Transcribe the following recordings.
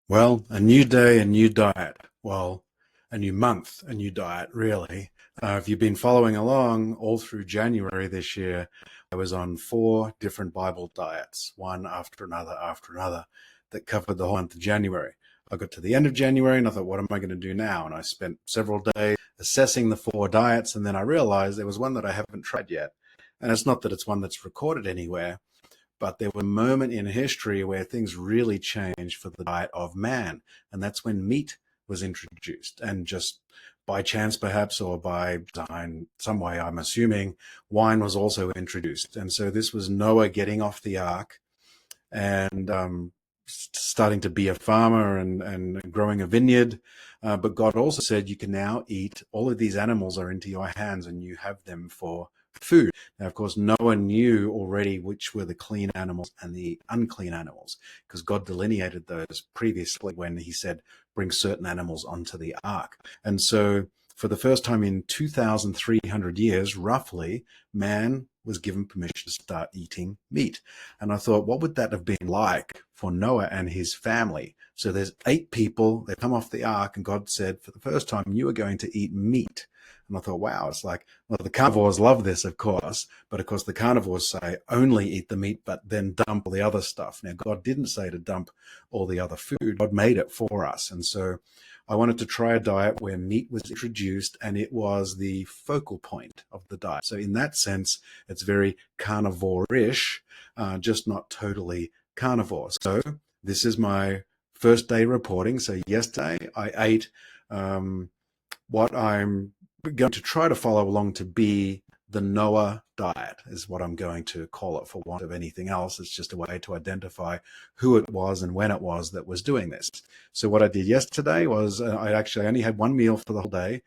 Well, a new day, a new diet. Well, a new month, a new diet, really. If you've been following along all through January this year, I was on four different Bible diets, one after another, that covered the whole month of January. I got to the end of January and I thought, what am I going to do now? And I spent several days assessing the four diets, and then I realized there was one that I haven't tried yet. And it's not that it's one that's recorded anywhere, but there was a moment in history where things really changed for the diet of man, and that's when meat was introduced. And just by chance, perhaps, or by design, some way, I'm assuming, wine was also introduced. And so this was Noah getting off the ark and starting to be a farmer and growing a vineyard. But God also said, you can now eat, all of these animals are into your hands and you have them for food. Now, of course, Noah knew already which were the clean animals and the unclean animals, because God delineated those previously when he said, bring certain animals onto the ark. And so for the first time in 2,300 years, roughly, man was given permission to start eating meat. And I thought, what would that have been like for Noah and his family? So there's 8 people, they come off the ark, and God said, for the first time, you are going to eat meat. And I thought, wow, it's like, well, the carnivores love this, of course, but of course the carnivores say only eat the meat, but then dump all the other stuff. Now, God didn't say to dump all the other food. God made it for us. And so I wanted to try a diet where meat was introduced and it was the focal point of the diet. So in that sense, it's very carnivore-ish, just not totally carnivore. So this is my first day reporting. So yesterday I ate what I'm going to try to follow along to be the Noah diet, is what I'm going to call it, for want of anything else. It's just a way to identify who it was and when it was that was doing this. So what I did yesterday was I actually only had one meal for the whole day.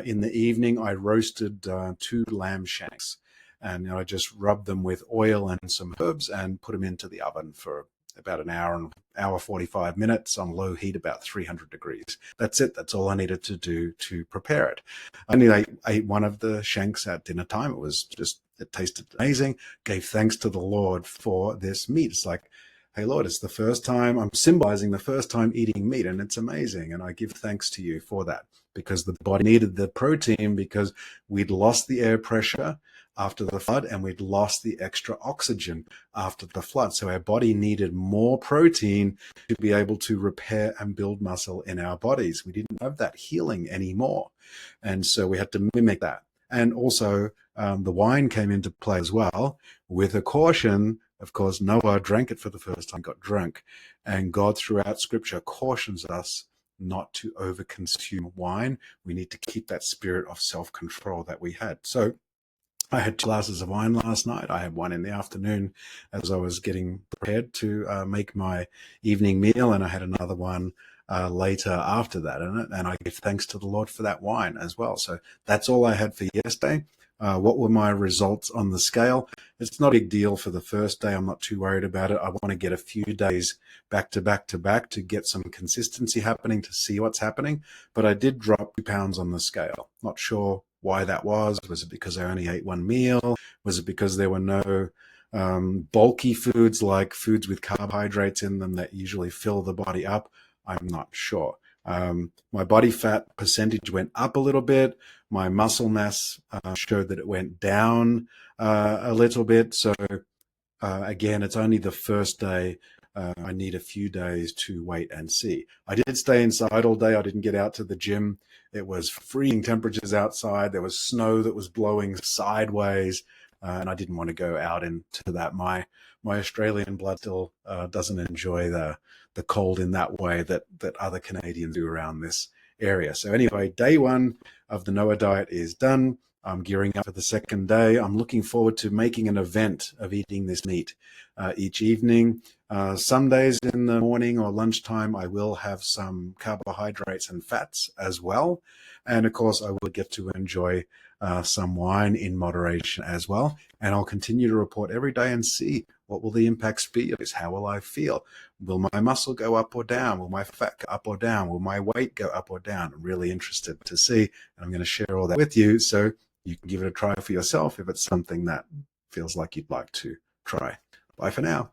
In the evening, I roasted 2 lamb shanks, and I just rubbed them with oil and some herbs and put them into the oven for about an hour and hour 45 minutes on low heat, about 300 degrees. That's it. That's all I needed to do to prepare it. I only ate one of the shanks at dinner time. It was just, it tasted amazing. Gave thanks to the Lord for this meat. It's like, hey, Lord, it's the first time I'm symbolizing the first time eating meat, and it's amazing. And I give thanks to you for that, because the body needed the protein, because we'd lost the air pressure after the flood and we'd lost the extra oxygen after the flood. So our body needed more protein to be able to repair and build muscle in our bodies. We didn't have that healing anymore. And so we had to mimic that. And also the wine came into play as well, with a caution. Of course, Noah drank it for the first time, got drunk. And God throughout scripture cautions us not to overconsume wine. We need to keep that spirit of self-control that we had. So I had 2 glasses of wine last night. I had one in the afternoon as I was getting prepared to make my evening meal, and I had another one later after that. And I give thanks to the Lord for that wine as well. So that's all I had for yesterday. What were my results on the scale? It's not a big deal for the first day. I'm not too worried about it. I want to get a few days back to back to back to get some consistency happening, to see what's happening. But I did drop 2 pounds on the scale. Not sure why that was. Was it because I only ate one meal? Was it because there were no bulky foods, like foods with carbohydrates in them that usually fill the body up? I'm not sure. My body fat percentage went up a little bit. My muscle mass showed that it went down a little bit. So again, it's only the first day. I need a few days to wait and see. I did stay inside all day. I didn't get out to the gym. It was freezing temperatures outside. There was snow that was blowing sideways, and I didn't want to go out into that. My Australian blood still doesn't enjoy the cold in that way that other Canadians do around this area. So anyway, day 1 of the Noah diet is done. I'm gearing up for the second day. I'm looking forward to making an event of eating this meat each evening. Some days in the morning or lunchtime, I will have some carbohydrates and fats as well. And of course, I will get to enjoy some wine in moderation as well. And I'll continue to report every day and see what will the impacts be. How will I feel? Will my muscle go up or down? Will my fat go up or down? Will my weight go up or down? I'm really interested to see. And I'm going to share all that with you, so you can give it a try for yourself if it's something that feels like you'd like to try. Bye for now.